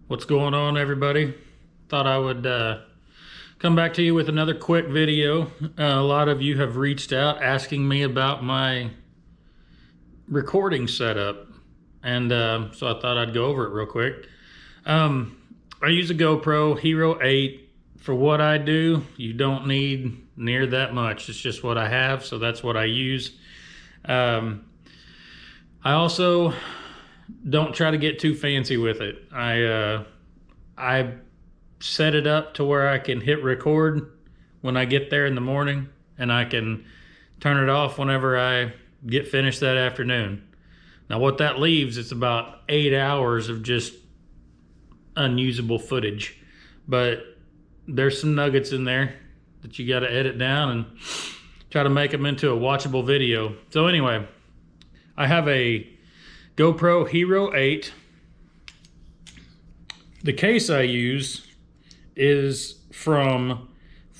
What's going on, everybody? Thought I would come back to you with another quick video. A lot of you have reached out asking me about my recording setup, and so I thought I'd go over it real quick. I use a GoPro Hero 8. For what I do, you don't need near that much. It's just what I have, so that's what I use. I also don't try to get too fancy with it. I set it up to where I can hit record when I get there in the morning, and I can turn it off whenever I get finished that afternoon. Now what that leaves, it's about 8 hours of just unusable footage, but there's some nuggets in there that you got to edit down and try to make them into a watchable video. So anyway, I have a GoPro Hero 8. The case I use is from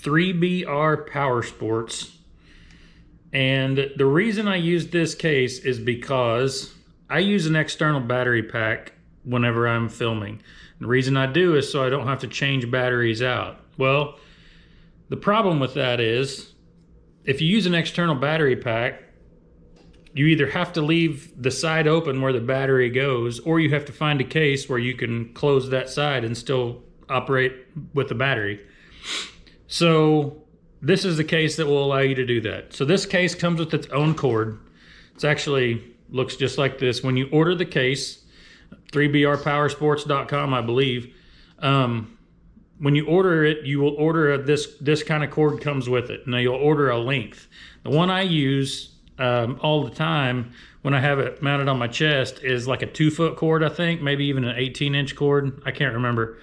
3BR Power Sports. And the reason I use this case is because I use an external battery pack whenever I'm filming. The reason I do is so I don't have to change batteries out. Well, the problem with that is if you use an external battery pack, you either have to leave the side open where the battery goes, or you have to find a case where you can close that side and still operate with the battery. So this is the case that will allow you to do that. So this case comes with its own cord. It's actually looks just like this. When you order the case, 3brpowersports.com, I believe. When you order it, you will order this kind of cord comes with it. Now you'll order a length. The one I use all the time when I have it mounted on my chest is like a 2-foot cord, I think, maybe even an 18-inch cord. I can't remember.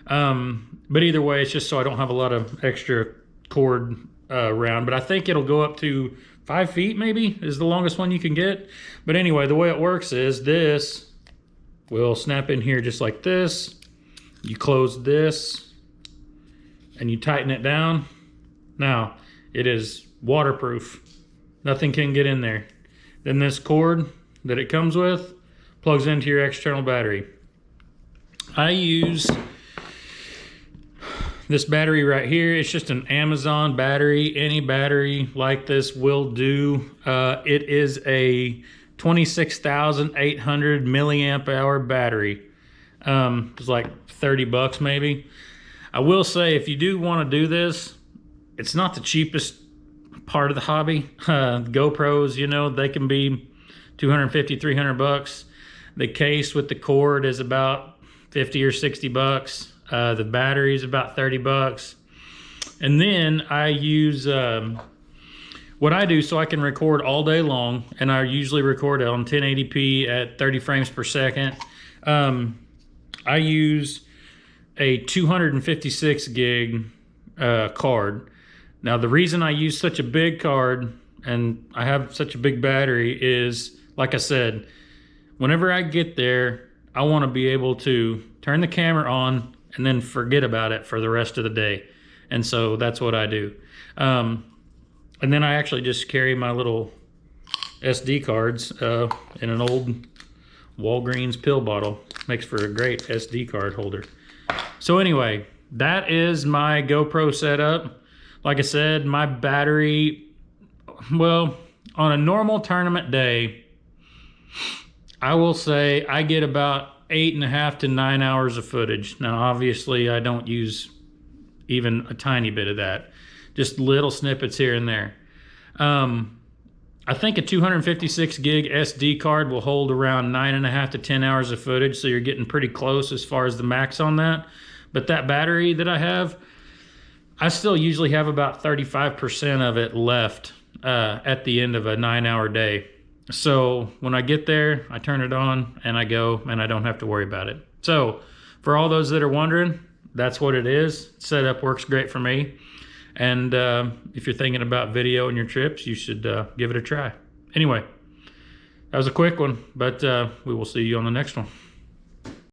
But either way, it's just so I don't have a lot of extra cord around. But I think it'll go up to 5 feet, maybe, is the longest one you can get. But anyway, the way it works is this will snap in here just like this. You close this and you tighten it down. Now, it is waterproof. Nothing can get in there. Then this cord that it comes with plugs into your external battery. I use this battery right here. It's just an Amazon battery. Any battery like this will do. It is a 26,800 milliamp hour battery. It's like 30 bucks maybe. I will say, if you do want to do this, it's not the cheapest part of the hobby. GoPros, you know, they can be 250, 300 bucks. The case with the cord is about 50 or 60 bucks. The battery is about 30 bucks. And then I use what I do so I can record all day long, and I usually record on 1080p at 30 frames per second. I use a 256 gig card. Now, the reason I use such a big card and I have such a big battery is, like I said, whenever I get there, I want to be able to turn the camera on and then forget about it for the rest of the day. And so that's what I do. And then I actually just carry my little SD cards in an old Walgreens pill bottle. Makes for a great SD card holder. So anyway, that is my GoPro setup. Like I said, my battery, well, on a normal tournament day, I will say I get about 8.5 to 9 hours of footage. Now, obviously, I don't use even a tiny bit of that. Just little snippets here and there. I think a 256 gig SD card will hold around 9.5 to 10 hours of footage, so you're getting pretty close as far as the max on that. But that battery that I have, I still usually have about 35% of it left at the end of a 9-hour day. So when I get there, I turn it on and I go, and I don't have to worry about it. So for all those that are wondering, that's what it is. Setup works great for me. And if you're thinking about video in your trips, you should give it a try. Anyway, that was a quick one, but we will see you on the next one.